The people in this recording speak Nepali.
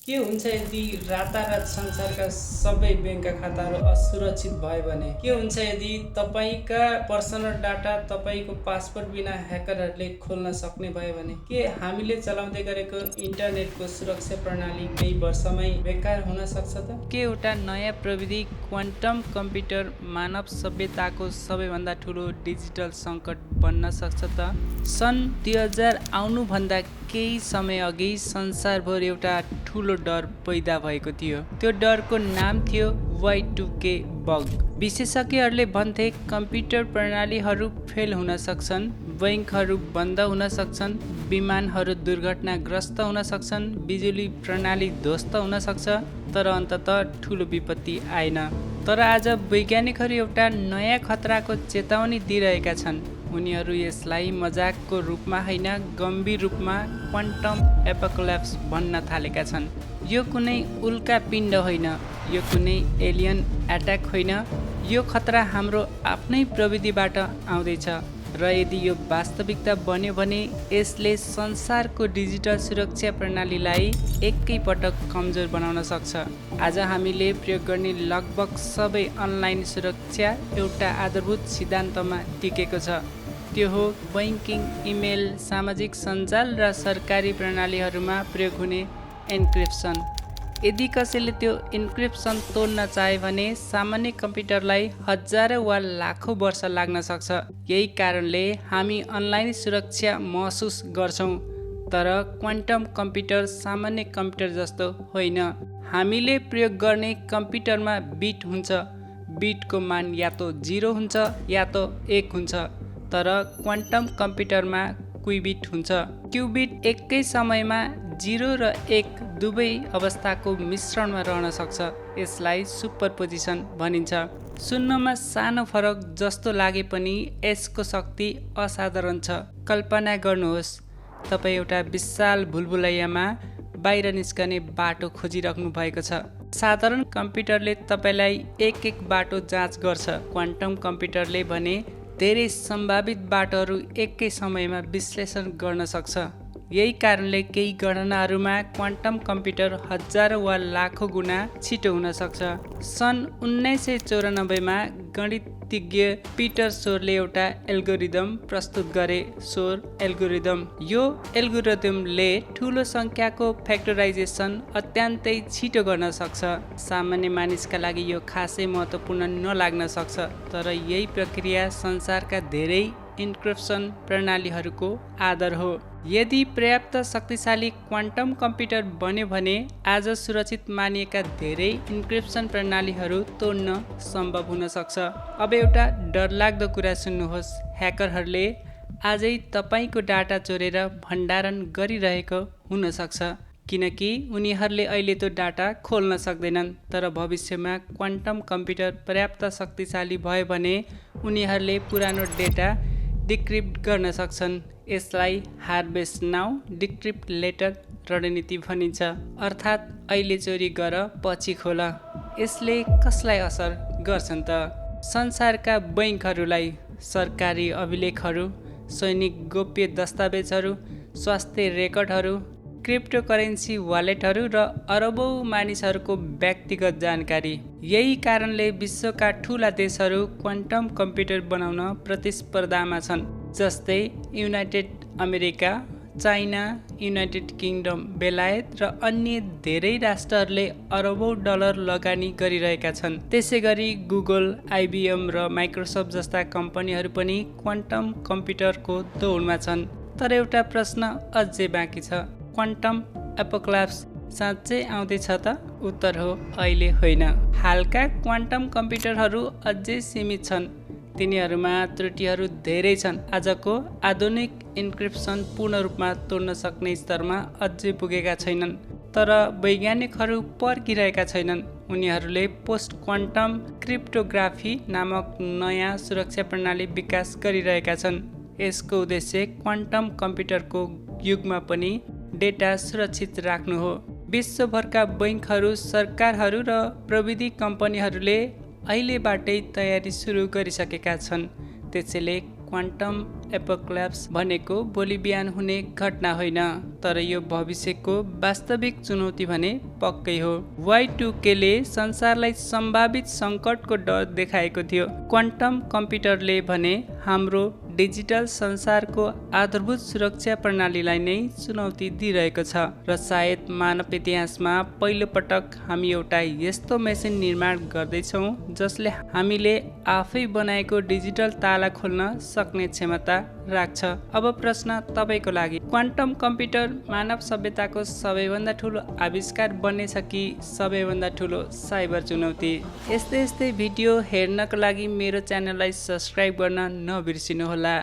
के हुन्छ यदि रातारात संसारका सबै ब्याङ्कका खाताहरू असुरक्षित भयो भने? के हुन्छ यदि तपाईँका पर्सनल डाटा तपाईँको पासपोर्ट बिना ह्याकरहरूले खोल्न सक्ने भयो भने? के हामीले चलाउँदै गरेको इन्टरनेटको सुरक्षा प्रणाली केही वर्षमै बेकार हुन सक्छ त? के एउटा नयाँ प्रविधि क्वान्टम कम्प्युटर मानव सभ्यताको सबैभन्दा ठुलो डिजिटल सङ्कट बन्न सक्छ त? सन् 2000 आउनुभन्दा केही समय अघि संसारभर एउटा ठुलो डर पैदा भएको थियो। त्यो डरको नाम थियो Y2K बग। विशेषज्ञहरूले भन्थे कम्प्युटर प्रणालीहरू फेल हुन सक्छन्, बैंकहरू बन्द हुन सक्छन्, विमानहरू दुर्घटनाग्रस्त हुन सक्छन्, बिजुली प्रणाली ध्वस्त हुन सक्छ, तर अन्ततः ठुलो विपत्ति आएन। तर आज वैज्ञानिकहरू एउटा नयाँ खतराको चेतावनी दिइरहेका छन्। उनीहरू यसलाई मजाकको रूपमा होइन, गम्भीर रूपमा क्वान्टम एपोकल्याप्स भन्न थालेका छन्। यो कुनै उल्का पिण्ड होइन, यो कुनै एलियन एट्याक होइन, यो खतरा हाम्रो आफ्नै प्रविधिबाट आउँदैछ र यदि यो वास्तविकता बन्यो भने यसले संसारको डिजिटल सुरक्षा प्रणालीलाई एकैपटक कमजोर बनाउन सक्छ। आज हामीले प्रयोग गर्ने लगभग सबै अनलाइन सुरक्षा एउटा आधारभूत सिद्धान्तमा टिकेको छ। त्यो हो बैंकिङ, इमेल, सामाजिक सञ्जाल र सरकारी प्रणालीहरूमा प्रयोग हुने एन्क्रिप्सन। यदि कसैले त्यो इन्क्रिप्सन तोड्न चाहे भने सामान्य कम्प्युटरलाई हजारौँ वा लाखौँ वर्ष लाग्न सक्छ। यही कारणले हामी अनलाइन सुरक्षा महसुस गर्छौँ, तर क्वान्टम कम्प्युटर सामान्य कम्प्युटर जस्तो होइन। हामीले प्रयोग गर्ने कम्प्युटरमा बिट हुन्छ। बिटको मान या त 0 हुन्छ या त 1 हुन्छ, तर क्वान्टम कम्प्युटरमा क्युबिट हुन्छ। क्युबिट एकै समयमा 0 र 1 दुवै अवस्थाको मिश्रणमा रहन सक्छ। यसलाई सुपरपोजिसन भनिन्छ। सुन्नमा सानो फरक जस्तो लागे पनि यसको शक्ति असाधारण छ। कल्पना गर्नुहोस्, तपाईँ एउटा विशाल भुलभुलैयामा बाहिर निस्कने बाटो खोजिराख्नु भएको छ। साधारण कम्प्युटरले तपाईँलाई एक बाटो जाँच गर्छ। क्वान्टम कम्प्युटरले भने धेरै सम्भावित बाटोहरू एकै समयमा विश्लेषण गर्न सक्छ। यही कारणले केही गणनाहरूमा क्वान्टम कम्प्युटर हजारौँ वा लाखौँ गुणा छिटो हुन सक्छ। सन् 1994 मा गणितज्ञ पिटर सोरले एउटा एल्गोरिदम प्रस्तुत गरे, सोर एल्गोरिदम। यो एल्गोरिदमले ठुलो सङ्ख्याको फ्याक्टराइजेसन अत्यन्तै छिटो गर्न सक्छ। सामान्य मानिसका लागि यो खासै महत्त्वपूर्ण नलाग्न सक्छ, तर यही प्रक्रिया संसारका धेरै इन्क्रिप्सन प्रणालीहरूको आधार हो। यदि पर्याप्त शक्तिशाली क्वान्टम कम्प्युटर बन्यो भने आज सुरक्षित मानिएका धेरै इन्क्रिप्सन प्रणालीहरू तोड्न सम्भव हुन सक्छ। अब एउटा डरलाग्दो कुरा सुन्नुहोस्, ह्याकरहरूले आजै तपाईँको डाटा चोरेर भण्डारण गरिरहेको हुन सक्छ, किनकि उनीहरूले अहिले त्यो डाटा खोल्न सक्दैनन्। तर भविष्यमा क्वान्टम कम्प्युटर पर्याप्त शक्तिशाली भयो भने उनीहरूले पुरानो डेटा डिक्रिप्ट गर्न सक्छन्। यसलाई हार्वेस्ट नाउ डिक्रिप्ट लेटर रणनीति भनिन्छ, अर्थात् अहिले चोरी गर पछि खोल। यसले कसलाई असर गर्छन् त? संसारका बैंकहरूलाई, सरकारी अभिलेखहरू, सैनिक गोप्य दस्तावेजहरू, स्वास्थ्य रेकर्डहरू, क्रिप्टोकरेन्सी वालेटहरू र अरबौँ मानिसहरूको व्यक्तिगत जानकारी। यही कारणले विश्वका ठुला देशहरू क्वान्टम कम्प्युटर बनाउन प्रतिस्पर्धामा छन्, जस्तै United America, China, United kingdom, बेलायत र अन्य धेरै राष्ट्रहरूले अरबौँ डलर लगानी गरिरहेका छन्। त्यसैगरी गुगल, IBM र माइक्रोसफ्ट जस्ता कम्पनीहरू पनि क्वान्टम कम्प्युटरको दौडमा छन्। तर एउटा प्रश्न अझै बाँकी छ, क्वान्टम एपोकल्याप्स साँच्चै आउँदैछ त? उत्तर हो, अहिले होइन। हालका क्वान्टम कम्प्युटरहरू अझै सीमित छन्। तिनीहरूमा त्रुटिहरू धेरै छन्। आजको आधुनिक इन्क्रिप्सन पूर्ण रूपमा तोड्न सक्ने स्तरमा अझै पुगेका छैनन्। तर वैज्ञानिकहरू पर्खिरहेका छैनन्। उनीहरूले पोस्ट क्वान्टम क्रिप्टोग्राफी नामक नयाँ सुरक्षा प्रणाली विकास गरिरहेका छन्। यसको उद्देश्य क्वान्टम कम्प्युटरको युगमा पनि डेटा सुरक्षित राख्नु हो। विश्वभरका बैंकहरू, सरकारहरू र प्रविधि कम्पनीहरूले अहिलेबाटै तयारी सुरु गरिसकेका छन्। त्यसैले क्वान्टम एपोक्ल्याप्स भनेको भोलि बिहान हुने घटना होइन, तर यो भविष्यको वास्तविक चुनौती भने पक्कै हो। Y2K ले संसारलाई सम्भावित सङ्कटको डर देखाएको थियो। क्वान्टम कम्प्युटरले भने हाम्रो डिजिटल संसारको आधारभूत सुरक्षा प्रणालीलाई नै चुनौती दिइरहेको छ र सायद मानव इतिहासमा पहिलो पटक हामी एउटा यस्तो मेसिन निर्माण गर्दैछौँ जसले हामीले आफै बनाएको डिजिटल ताला खोल्न सक्ने क्षमता राख्छ। अब प्रश्न तपाईँको लागि, क्वान्टम कम्प्युटर मानव सभ्यताको सबैभन्दा ठुलो आविष्कार बन्नेछ कि सबैभन्दा ठुलो साइबर चुनौती? यस्तै भिडियो हेर्नको लागि मेरो च्यानललाई सब्स्क्राइब गर्न नबिर्सिनुहोला।